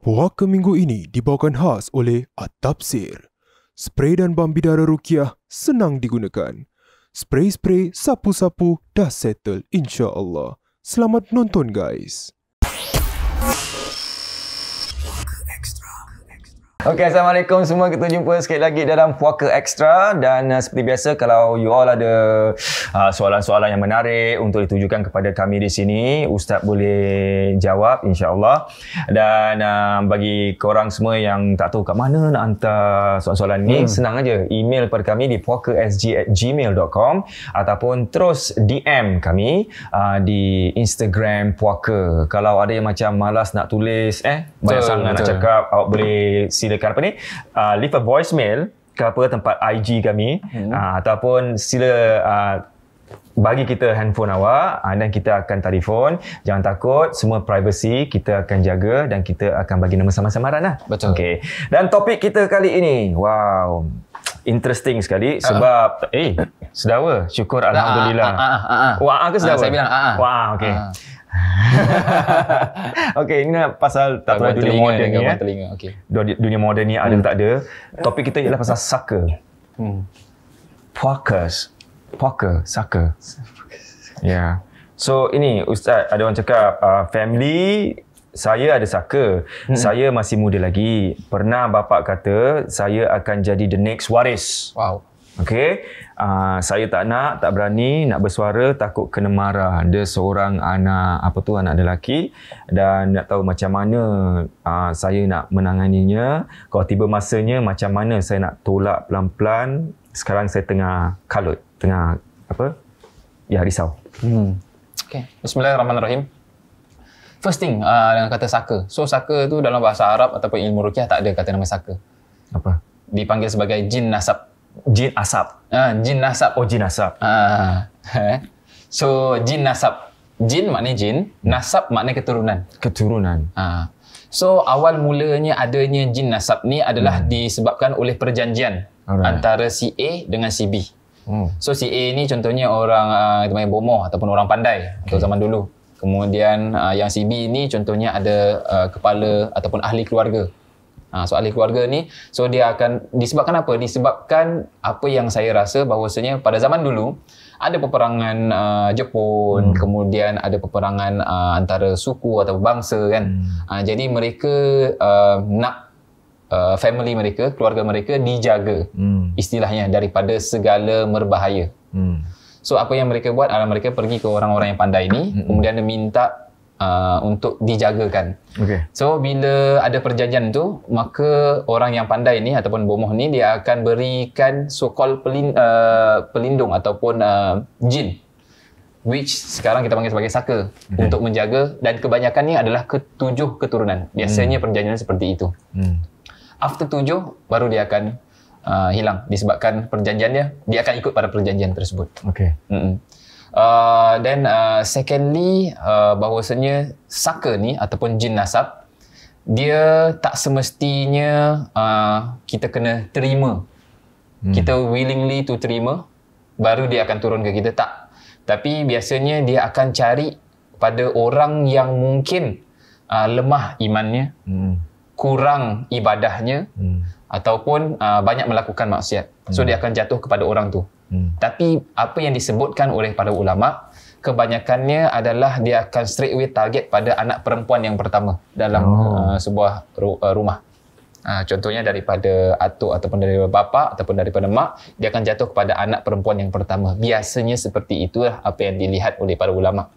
Puaka minggu ini dibawakan khas oleh At-Tafsir. Spray dan bam bidara ruqyah senang digunakan. Spray-spray, sapu-sapu dah settle insya-Allah. Selamat nonton guys. Okay, Assalamualaikum semua. Kita jumpa sekali lagi dalam Puaka Extra. Dan seperti biasa, kalau you all ada soalan-soalan yang menarik untuk ditujukan kepada kami di sini, Ustaz boleh jawab insya-Allah. Dan bagi korang semua yang tak tahu kat mana nak hantar soalan-soalan ni, senang aja. Email kepada kami di puakasg@gmail.com ataupun terus DM kami di Instagram Puaka. Kalau ada yang macam malas nak tulis, banyak sangat nak cakap, awak boleh silakan leave a voicemail ke tempat IG kami, ataupun sila bagi kita handphone awak, dan kita akan telefon. Jangan takut, semua privacy kita akan jaga dan kita akan bagi nama samaran lah. Betul. Okay. Dan topik kita kali ini, wow, interesting sekali sebab sedawa, syukur alhamdulillah. Wah, ke sedawa? Saya bilang wah, okey. Okey, ini pasal tak tahu dunia moden ni. Okay. Dunia moden ni ada tak ada. Topik kita ialah pasal saka. Puaka, saka. Ya. So ini Ustaz, ada orang cakap family saya ada saka. Saya masih muda lagi. Pernah bapa kata saya akan jadi the next waris. Wow. Okey, saya tak berani nak bersuara, takut kena marah. Dia seorang anak lelaki dan nak tahu macam mana saya nak menanganinya. Kalau tiba masanya, macam mana saya nak tolak pelan-pelan. Sekarang saya tengah kalut, risau. Okay. Bismillahirrahmanirrahim. First thing, dengan kata saka. So saka tu dalam bahasa Arab ataupun ilmu ruqyah tak ada kata nama saka. Apa? Dipanggil sebagai jin nasab. Jin asap. Jin nasab. Oh, jin asap. So jin nasab. Jin maknanya jin, nasab maknanya keturunan. Keturunan. So awal mulanya adanya jin nasab ni adalah disebabkan oleh perjanjian antara si A dengan si B. So si A ni contohnya orang kita panggil bomoh ataupun orang pandai untuk zaman dulu. Kemudian yang si B ni contohnya ada kepala ataupun ahli keluarga. So ahli keluarga ni, so dia akan disebabkan apa? Disebabkan apa yang saya rasa bahawasanya pada zaman dulu ada peperangan Jepun, kemudian ada peperangan antara suku atau bangsa kan. Jadi mereka nak family mereka, keluarga mereka dijaga, istilahnya, daripada segala merbahaya. So apa yang mereka buat adalah mereka pergi ke orang-orang yang pandai ni, kemudian dia minta untuk dijagakan. So bila ada perjanjian tu, maka orang yang pandai ni ataupun bomoh ni dia akan berikan so-called pelindung ataupun jin, which sekarang kita panggil sebagai saka, untuk menjaga. Dan kebanyakannya adalah ketujuh keturunan. Biasanya perjanjian seperti itu. After 7 baru dia akan hilang disebabkan perjanjiannya, dia akan ikut pada perjanjian tersebut. Dan secondly, bahawasanya saka ni ataupun jin nasab, dia tak semestinya kita kena terima. Kita willingly to terima, baru dia akan turun ke kita, tak. Tapi biasanya dia akan cari pada orang yang mungkin lemah imannya, kurang ibadahnya, ataupun banyak melakukan maksiat. So dia akan jatuh kepada orang tu. Tapi apa yang disebutkan oleh para ulama, kebanyakannya adalah dia akan straight away target pada anak perempuan yang pertama dalam sebuah rumah. Contohnya daripada atuk ataupun daripada bapa ataupun daripada mak, dia akan jatuh kepada anak perempuan yang pertama. Biasanya seperti itulah apa yang dilihat oleh para ulama.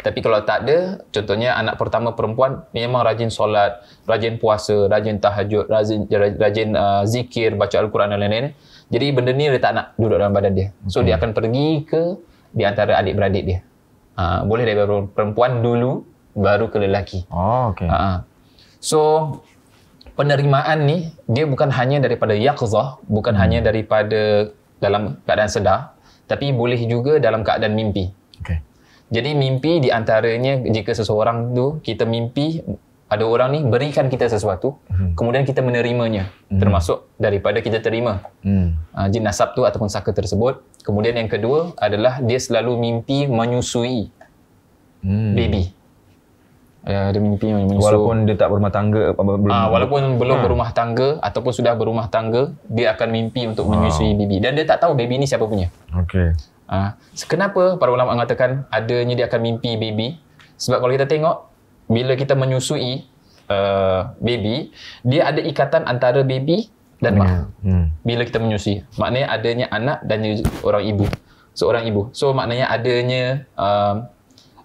Tapi kalau tak ada, contohnya anak pertama perempuan memang rajin solat, rajin puasa, rajin tahajud, rajin zikir, baca Al-Quran dan lain-lain. Jadi benda ni dia tak nak duduk dalam badan dia. So dia akan pergi ke di antara adik-beradik dia. Boleh daripada perempuan dulu, baru ke lelaki. So penerimaan ni, dia bukan hanya daripada yaqzah, bukan hanya daripada dalam keadaan sedar, tapi boleh juga dalam keadaan mimpi. Jadi mimpi di antaranya, jika seseorang tu, kita mimpi ada orang ni berikan kita sesuatu, kemudian kita menerimanya, termasuk daripada kita terima jin nasab tu ataupun saka tersebut. Kemudian yang kedua adalah dia selalu mimpi menyusui baby. Dia mimpi menyusu. Walaupun dia tak berumah tangga, walaupun belum berumah tangga ataupun sudah berumah tangga, dia akan mimpi untuk menyusui baby. Dan dia tak tahu baby ni siapa punya. Okey. Kenapa para ulama mengatakan adanya dia akan mimpi baby? Sebab kalau kita tengok, bila kita menyusui baby, dia ada ikatan antara baby dan mak. Bila kita menyusui, maknanya adanya anak dan seorang ibu. So maknanya adanya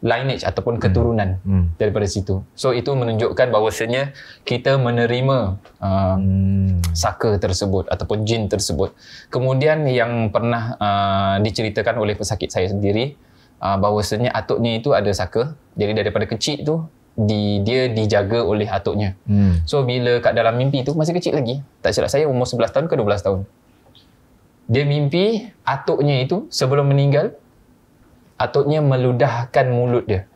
lineage ataupun keturunan daripada situ. So itu menunjukkan bahawasanya kita menerima saka tersebut ataupun jin tersebut. Kemudian yang pernah diceritakan oleh pesakit saya sendiri, bahawasanya atuknya itu ada saka. Jadi daripada kecil tu dia dijaga oleh atuknya. So bila kat dalam mimpi tu masih kecil lagi, tak silap saya umur 11 tahun ke 12 tahun. Dia mimpi atuknya itu sebelum meninggal, atuknya meludahkan mulut dia.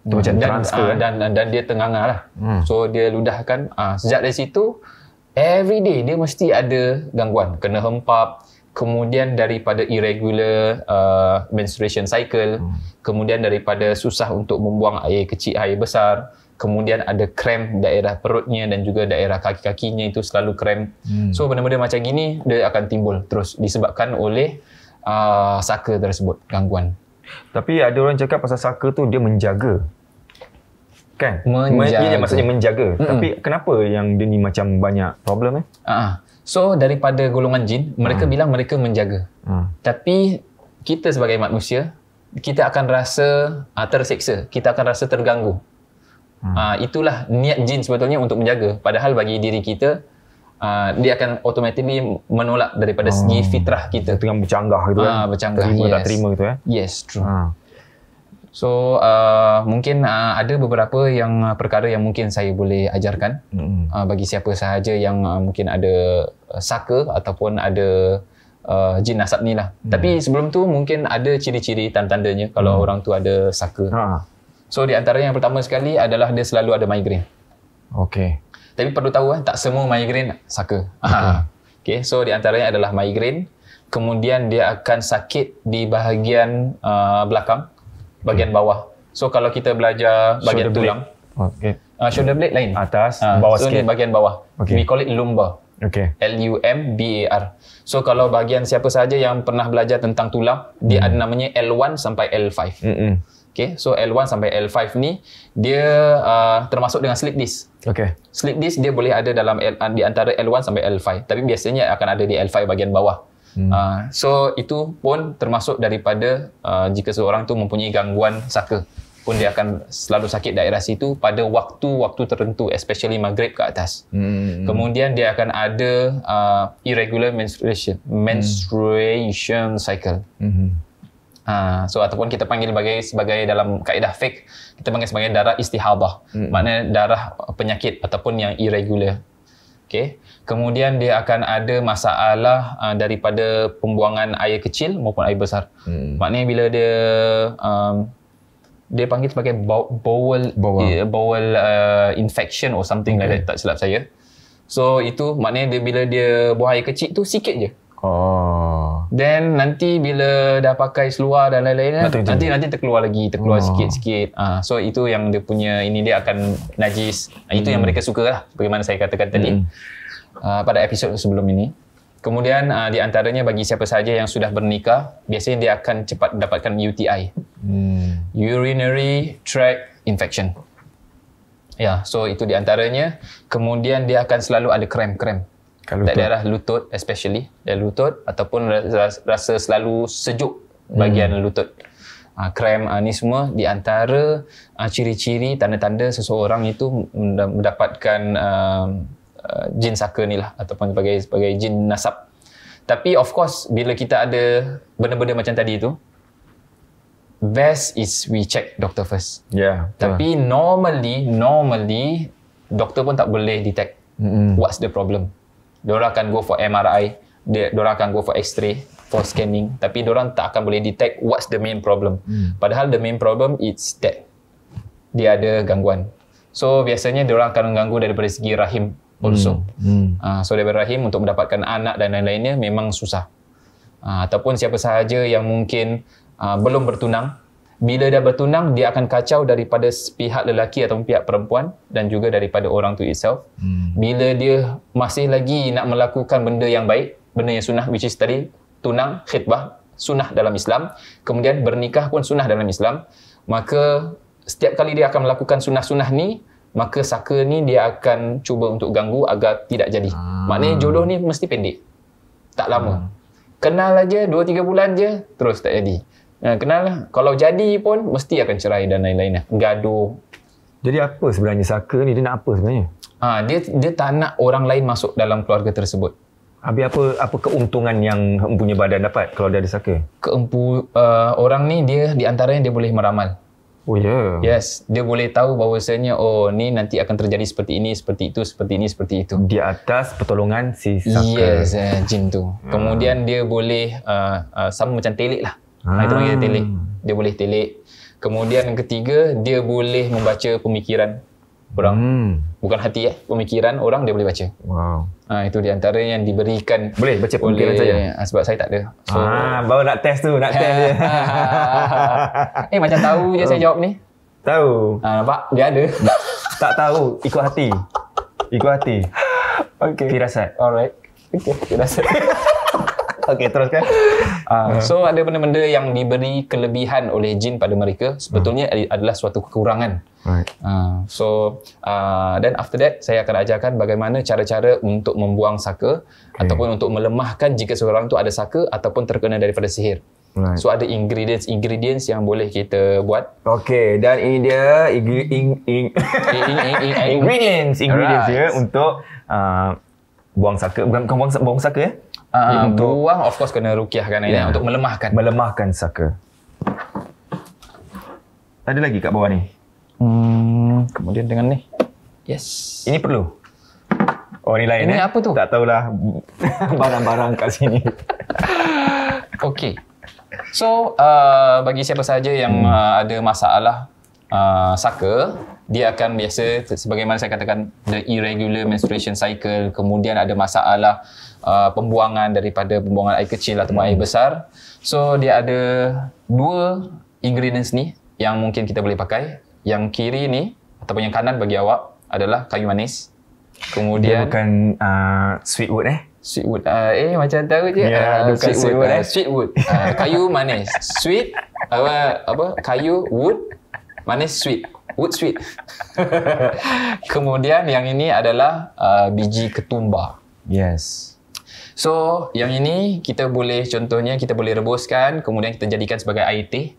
Itu macam transfer. Dan dia tenganga lah. So dia ludahkan. Sejak dari situ, every day dia mesti ada gangguan. Kena hempap. Kemudian daripada irregular menstruation cycle. Kemudian daripada susah untuk membuang air kecil, air besar. Kemudian ada cramp daerah perutnya dan juga daerah kaki-kakinya itu selalu cramp. So benda-benda macam gini dia akan timbul terus disebabkan oleh saka tersebut, gangguan. Tapi ada orang cakap pasal saka tu dia menjaga. Kan? Menjaga. Maksudnya menjaga. Tapi kenapa yang dia ni macam banyak problem So daripada golongan jin, mereka bilang mereka menjaga. Tapi kita sebagai manusia, kita akan rasa terseksa, kita akan rasa terganggu. Itulah niat jin sebetulnya untuk menjaga. Padahal bagi diri kita, dia akan automatically menolak daripada segi fitrah kita. Dengan bercanggah gitu kan. Bercanggah, terima tak terima gitu ya. Yes, true. So mungkin ada beberapa yang perkara yang mungkin saya boleh ajarkan bagi siapa sahaja yang mungkin ada saka ataupun ada jin nasab ni lah. Tapi sebelum tu mungkin ada ciri-ciri tanda-tandanya kalau orang tu ada saka. So di antara yang pertama sekali adalah dia selalu ada migraine. Okey. Tapi perlu tahu tak semua migraine saka. Okay, so di antaranya adalah migraine. Kemudian dia akan sakit di bahagian belakang, bahagian bawah. So kalau kita belajar bahagian tulang, shoulder blade lain. Atas, bawah so sikit. ni bahagian bawah. We call it lumbar. L-U-M-B-A-R. So kalau bahagian siapa sahaja yang pernah belajar tentang tulang, dia ada namanya L1 sampai L5. Okay, so L1 sampai L5 ni dia termasuk dengan slip disc. Slip disc dia boleh ada dalam di antara L1 sampai L5, tapi biasanya akan ada di L5 bahagian bawah. So itu pun termasuk daripada jika seorang tu mempunyai gangguan saka, pun dia akan selalu sakit daerah situ pada waktu-waktu tertentu, especially maghrib ke atas. Kemudian dia akan ada irregular menstruation cycle. So ataupun kita panggil sebagai dalam kaedah fiqh, kita panggil sebagai darah istihadah. Maknanya darah penyakit ataupun yang irregular. Okay. Kemudian dia akan ada masalah daripada pembuangan air kecil maupun air besar. Maknanya bila dia panggil sebagai bowel infection or something like that, tak silap saya. So itu maknanya bila dia buang air kecil tu sikit je. Then nanti bila dah pakai seluar dan lain-lain, nanti terkeluar sikit-sikit. So itu yang dia punya, ini dia akan najis. Itu yang mereka suka lah, bagaimana saya katakan tadi pada episod sebelum ini. Kemudian di antaranya bagi siapa sahaja yang sudah bernikah, biasanya dia akan cepat mendapatkan UTI, urinary tract infection. So itu di antaranya. Kemudian dia akan selalu ada cramp daerah lutut, especially daerah lutut, ataupun rasa selalu sejuk bahagian lutut. Cramp ni semua di antara ciri-ciri tanda-tanda seseorang itu mendapatkan jin saka ni lah, ataupun sebagai jin nasab. Tapi of course bila kita ada benda-benda macam tadi tu, best is we check doctor first. Tapi normally doktor pun tak boleh detect what's the problem. Diorang akan go for MRI, diorang akan go for X-ray, for scanning, tapi diorang tak akan boleh detect what's the main problem. Padahal the main problem is that dia ada gangguan. So biasanya diorang akan mengganggu daripada segi rahim also. So daripada rahim untuk mendapatkan anak dan lain-lainnya memang susah. Ataupun siapa sahaja yang mungkin belum bertunang, Bila dah bertunang, dia akan kacau daripada pihak lelaki atau pihak perempuan dan juga daripada orang tu itself. Bila dia masih lagi nak melakukan benda yang baik, benda yang sunnah, which is tadi tunang, khitbah, sunnah dalam Islam, kemudian bernikah pun sunnah dalam Islam, maka setiap kali dia akan melakukan sunnah-sunnah ni, maka saka ni dia akan cuba untuk ganggu agar tidak jadi. Maknanya jodoh ni mesti pendek, tak lama. Kenal aja 2-3 bulan je, terus tak jadi. Kenal lah. Kalau jadi pun mesti akan cerai dan lain-lain. Gaduh. Jadi apa sebenarnya saka ni? Dia nak apa sebenarnya? Dia tak nak orang lain masuk dalam keluarga tersebut. Habis apa keuntungan yang empunya badan dapat kalau dia ada saka? Orang ni dia di antaranya dia boleh meramal. Oh ya. Yes, dia boleh tahu bahawasanya ni nanti akan terjadi seperti ini, seperti itu, seperti ini, seperti itu. Di atas pertolongan si saka. Yes, jin tu. Kemudian dia boleh sama macam telik lah. Itu panggil telik. Dia boleh telik. Kemudian yang ketiga, dia boleh membaca pemikiran orang. Bukan hati pemikiran orang dia boleh baca. Wow. Itu di antara yang diberikan. Boleh baca pemikiran saja? Sebab saya tak ada. So, baru nak test tu, nak test je. macam tahu je saya jawab ni. Tahu. Nampak? Dia ada. Tak tahu, ikut hati. Ikut hati. Okay. Firasat. Alright. Okay, firasat. Okey, teruskan. So ada benda-benda yang diberi kelebihan oleh jin pada mereka sebetulnya adalah suatu kekurangan. Right. Dan after that saya akan ajarkan bagaimana cara-cara untuk membuang saka ataupun untuk melemahkan jika seorang tu ada saka ataupun terkena daripada sihir. Right. So ada ingredients yang boleh kita buat. Okey, dan ini dia ingredients dia untuk buang saka. Bukan buang saka ya? Untuk buang of course kena rukiahkan untuk melemahkan saka. Ada lagi kat bawah ni? Kemudian dengan ni. Yes. Ini perlu. Oh, ni lain. Ini apa tu? Tak tahulah barang-barang kat sini. Okey. So bagi siapa sahaja yang ada masalah saka, dia akan biasa sebagaimana saya katakan the irregular menstruation cycle, kemudian ada masalah pembuangan daripada pembuangan air kecil atau air besar. So dia ada 2 ingredients ni yang mungkin kita boleh pakai. Yang kiri ni ataupun yang kanan bagi awak adalah kayu manis. Kemudian dia bukan sweetwood Sweetwood. Macam tahu je. Bukan sweetwood Sweetwood. Kayu manis. Sweet apa? Kayu wood manis sweet. Wood sweet. Kemudian yang ini adalah biji ketumbar. Yes. So, yang ini kita boleh contohnya kita boleh rebuskan, kemudian kita jadikan sebagai air teh.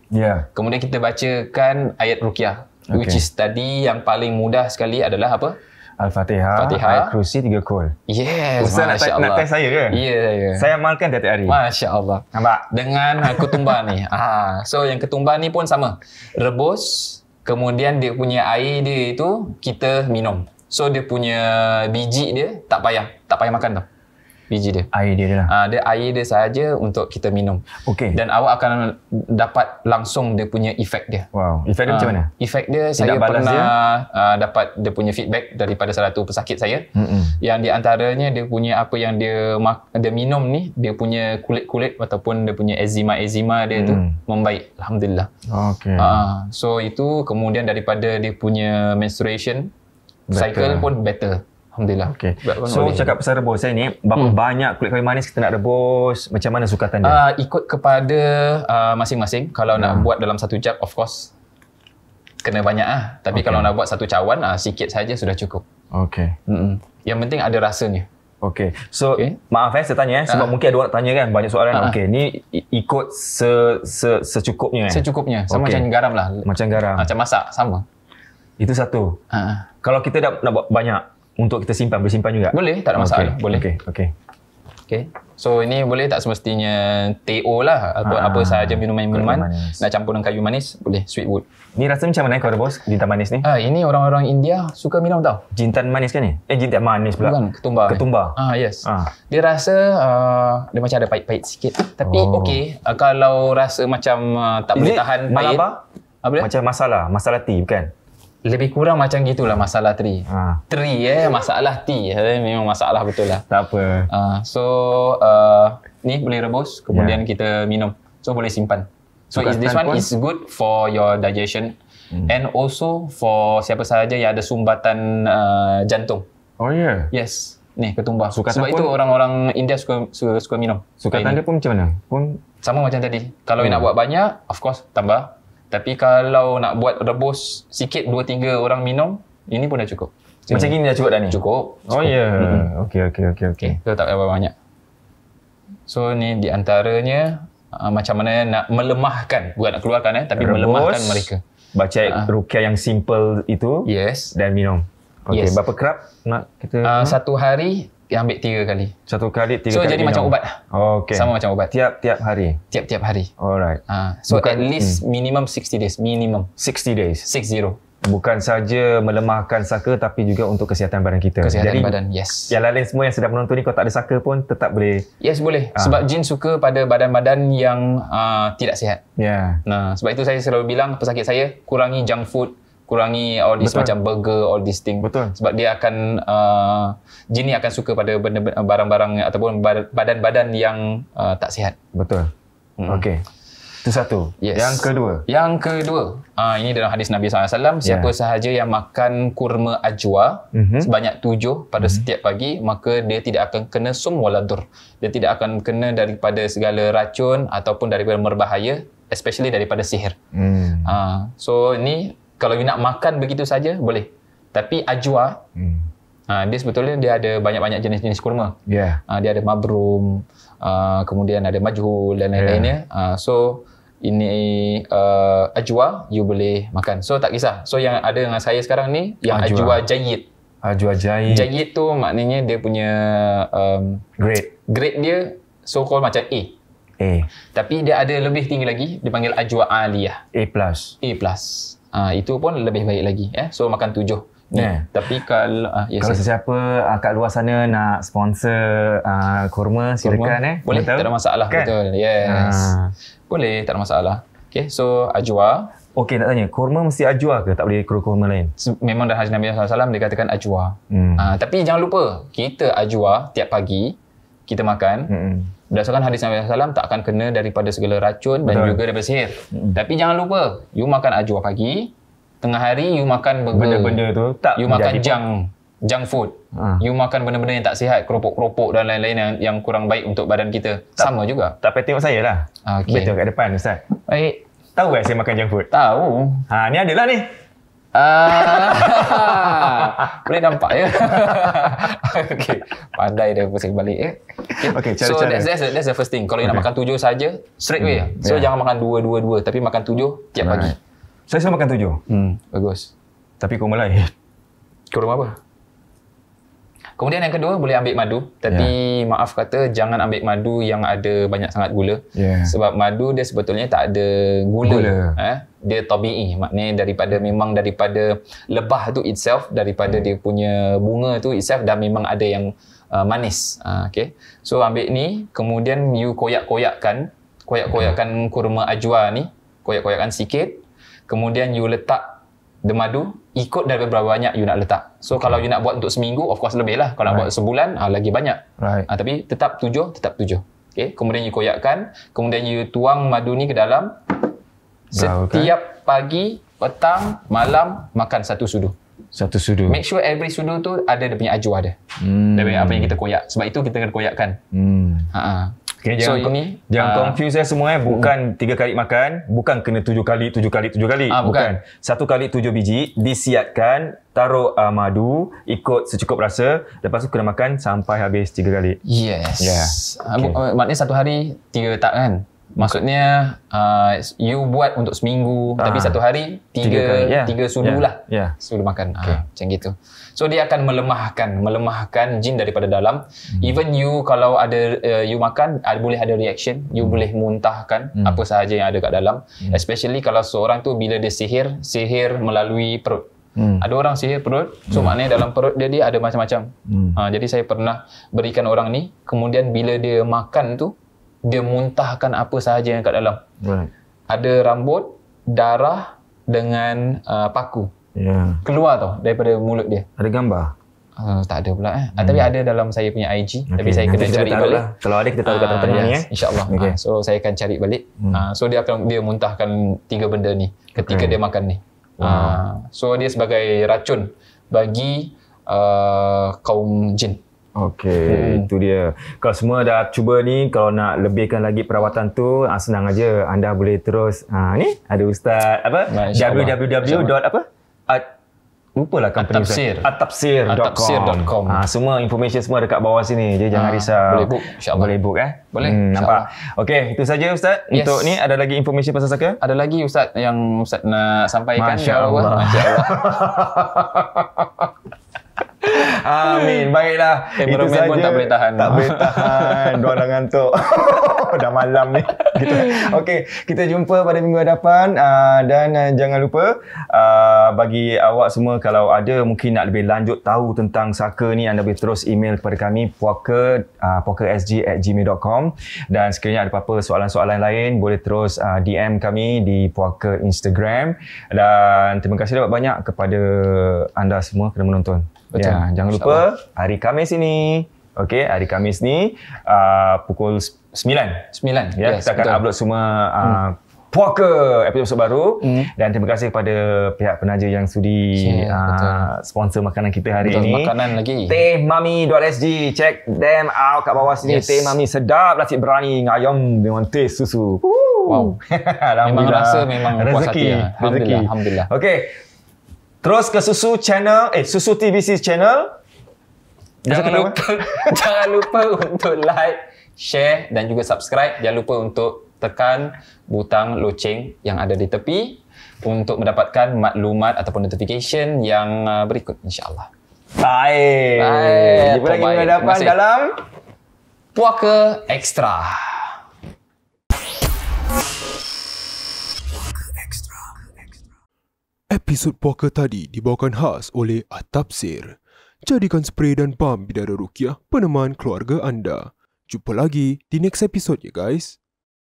Kemudian kita bacakan ayat ruqyah. Which is tadi yang paling mudah sekali adalah apa? Al-Fatihah, ayat kursi 3 kul. Yes, Ustaz nak test saya ke? Ya, saya. Saya amalkan tiap-tiap hari. Masya Allah. Nampak? Dengan ketumbar ni. So, yang ketumbar ni pun sama. Rebus, kemudian dia punya air dia itu kita minum. So, dia punya biji dia tak payah makan tau. Biji dia. Air dia lah. Dia air dia sahaja untuk kita minum. Okey. Dan awak akan dapat langsung dia punya efek dia. Wow. Efek dia macam mana? Efek dia saya pernah dapat dia punya feedback daripada salah satu pesakit saya. Yang di antaranya dia punya apa yang dia minum ni, dia punya kulit-kulit ataupun dia punya eczema dia tu membaik. Alhamdulillah. Okey. So itu kemudian daripada dia punya menstruation cycle pun better. Alhamdulillah. Okay. So cakap pasal rebus ni, berapa banyak kulit kayu manis kita nak rebus? Macam mana sukatan dia? Ikut kepada masing-masing. Kalau nak buat dalam 1 jug, of course kena banyak Tapi kalau nak buat 1 cawan, sikit saja sudah cukup. Okay. Yang penting ada rasanya. Okay. So maaf saya tanya sebab mungkin ada orang tanya kan banyak soalan. Okay, ni ikut secukupnya. Secukupnya. Sama macam garam lah. Macam garam. Macam masak sama. Itu satu. Kalau kita nak buat banyak untuk kita simpan, boleh simpan juga? Boleh, tak ada masalah. Boleh. Okay. So ini boleh tak semestinya TO lah atau apa sahaja minuman-minuman nak campur dengan kayu manis, boleh sweetwood. Ni rasa macam mana kau rebus jintan manis ni? Ini orang-orang India suka minum tau. Jintan manis kan ni? Jintan manis pula. Bukan, ketumbar. Ketumbar. Yes. Dia rasa dia macam ada pahit-pahit sikit. Tapi okey, kalau rasa macam tak boleh tahan pahit. Apa dia? Macam masalah tea bukan? Lebih kurang macam gitulah masalah tree. Masalah tea. Memang masalah betul lah. Tak apa. So, ni boleh rebus, kemudian kita minum. So, boleh simpan. So this one is good for your digestion and also for siapa sahaja yang ada sumbatan jantung. Oh ya. Yes. Ni ketumbar. Sukatan Sebab itu orang-orang India suka minum. Sukatan dia pun macam mana? Sama macam tadi. Kalau nak buat banyak, of course tambah. Tapi kalau nak buat rebus sikit 2-3 orang minum, ini pun dah cukup. Macam gini dah cukup dah ni? Cukup. Oh ya. Okey. Kita tak payah banyak. So ni di antaranya macam mana nak melemahkan, bukan nak keluarkan tapi rebus, melemahkan mereka. Baca ruqyah yang simple itu. Yes. Dan minum. Okey, yes. Berapa kerap nak kita? Satu hari ambil 3 kali. Satu kali 3 kali. So jadi minum. macam ubat. Okey. Sama macam ubat. Tiap-tiap hari. Tiap-tiap hari. Alright. So bukan, at least minimum 60 days. Minimum. 60 days. 60. Bukan saja melemahkan saka tapi juga untuk kesihatan badan kita. Kesihatan jadi, badan, yes. Yang lain semua yang sedang menonton ni kalau tak ada saka pun tetap boleh. Yes, boleh. Sebab jin suka pada badan-badan yang tidak sihat. Ya. Nah, sebab itu saya selalu bilang pesakit saya kurangi junk food, kurangi all this macam burger, all this thing. Betul. Sebab dia akan jin ni akan suka pada barang-barang ataupun badan-badan yang tak sihat. Betul. Okey. Itu satu. Yes. Yang kedua, ini dalam hadis Nabi SAW, siapa sahaja yang makan kurma ajwa sebanyak 7 pada setiap pagi, maka dia tidak akan kena sum waladur. Dia tidak akan kena daripada segala racun ataupun daripada berbahaya, especially daripada sihir. So ni kalau you nak makan begitu saja boleh. Tapi ajwa, dia sebetulnya dia ada banyak-banyak jenis-jenis kurma. Dia ada mabrum, kemudian ada majhul dan lain-lainnya. So ini ajwa you boleh makan. So tak kisah. So yang ada dengan saya sekarang ni yang ajwa jayyid. Ajwa jayyid. Jayyid tu maknanya dia punya grade dia so called macam A. Tapi dia ada lebih tinggi lagi, dipanggil ajwa aliyah. A+. Itu pun lebih baik lagi. So makan 7. Tapi kalau kalau sesiapa kat luar sana nak sponsor kurma, silakan boleh, tak ada masalah kan? Betul. Yes. Boleh, tak ada masalah. Okay, so ajwa. Okey, nak tanya, kurma mesti ajwa ke? Tak boleh kurma lain? Memang dalam hadis Nabi SAW dikatakan ajwa. Tapi jangan lupa, kita ajwa tiap pagi kita makan. Berdasarkan hadis Nabi SAW tak akan kena daripada segala racun dan juga daripada sihir. Tapi jangan lupa, you makan ajwa pagi, tengah hari you makan burger. Benda-benda tu tak you makan junk food. You makan benda-benda yang tak sihat, keropok-keropok dan lain-lain yang kurang baik untuk badan kita. Sama juga. Tak payah tengok saya lah. Okay. Betul kat depan Ustaz. Baik. Tahu kan saya makan junk food? Tahu. Ni adalah ni. Boleh nampak ya. Okay. Pandai dia pusing balik. Okay, so that's the first thing. Kalau you nak makan 7 saja, straight away. So jangan makan 2 tapi makan 7 tiap pagi. Saya suka makan 7. Bagus. Tapi kurma lain. Kurma apa? Kemudian yang kedua, boleh ambil madu. Tapi maaf kata, jangan ambil madu yang ada banyak sangat gula. Sebab madu dia sebetulnya tak ada gula. Dia tabi'i. Maknanya memang daripada lebah tu itself, daripada dia punya bunga tu itself, dah memang ada yang manis. Okay. So ambil ni, kemudian you koyak-koyakkan kurma ajwa ni, koyak-koyakkan sikit. Kemudian you letak the madu, ikut dari berapa banyak you nak letak. So kalau you nak buat untuk seminggu, of course lebih lah. Kalau nak buat sebulan, lagi banyak. Tapi tetap 7. Okay. Kemudian you koyakkan, kemudian you tuang madu ni ke dalam. Setiap pagi, petang, malam, makan 1 sudu. 1 sudu. Make sure every sudu tu ada dia punya ajwa dia. Dari apa yang kita koyak. Sebab itu kita kena koyakkan. Okay, so jangan confuse semua bukan 3 kali makan, bukan kena 7 kali. Bukan. 1 kali 7 biji, disiatkan, taruh madu, ikut secukup rasa, lepas tu kena makan sampai habis 3 kali. Yes. Maknanya 1 hari 3 tak kan? Maksudnya you buat untuk seminggu, tapi 1 hari 3 sudu lah. Sudu makan. Macam gitu. So dia akan melemahkan jin daripada dalam. Even you kalau ada you makan, boleh ada reaction, you boleh muntahkan apa sahaja yang ada kat dalam. Especially kalau seorang tu bila dia sihir melalui perut. Ada orang sihir perut, so maknanya dalam perut dia ada macam-macam. Jadi saya pernah berikan orang ni, kemudian bila dia makan tu, dia muntahkan apa sahaja yang kat dalam. Ada rambut, darah dengan paku. Keluar tau daripada mulut dia. Ada gambar? Tak ada pula tapi ada dalam saya punya IG tapi saya kena cari balik lah. Kalau ada kita tahu kat tengah ni InsyaAllah. So saya akan cari balik. So dia muntahkan 3 benda ni ketika dia makan ni. So dia sebagai racun bagi kaum jin. Okey, itu dia. Kalau semua dah cuba ni, kalau nak lebihkan lagi perawatan tu, senang aja. Anda boleh terus ni ada Ustaz www. Lupalah company At-Tafsir.com. Semua information semua dekat bawah sini. Jadi jangan risau. Boleh book insya-Allah. Boleh book Boleh. Nampak. Okey, itu saja Ustaz. Untuk ni ada lagi information pasal saka? Ada lagi Ustaz yang Ustaz nak sampaikan? Masya-Allah. Amin. Baiklah. Itu saja. Pun tak boleh tahan. Tak boleh tahan. Diorang dah ngantuk. Dah malam ni. Gitu. Okey, kita jumpa pada minggu hadapan dan jangan lupa bagi awak semua kalau ada mungkin nak lebih lanjut tahu tentang saka ni, anda boleh terus email kepada kami puaka.sg@gmail.com dan sekiranya ada apa-apa soalan-soalan lain boleh terus DM kami di Puaka Instagram dan terima kasih banyak kepada anda semua kerana menonton. Betul. Ya, jangan lupa hari Khamis ini. Okey, hari Khamis ni pukul 9. Ya, kita akan upload semua Puaka episod baru dan terima kasih kepada pihak penaja yang sudi sponsor makanan kita hari ini. Makanan lagi. Tehmami.sg. Check them out kat bawah sini. Teh Mami sedap, nasi berani ayam dengan teh susu. Wow. Memang rasa memang puas hati. Alhamdulillah. Okey. Terus ke Susu channel, Susu TVC channel. Jangan lupa untuk like, share dan juga subscribe. Jangan lupa untuk tekan butang loceng yang ada di tepi untuk mendapatkan maklumat ataupun notification yang berikut insya-Allah. Baik. Jumpa lagi minggu depan dalam Puaka Extra. Episod Puaka tadi dibawakan khas oleh At-Tafsir. Jadikan spray dan balm bidara ruqyah peneman keluarga anda. Jumpa lagi di next episode ya guys.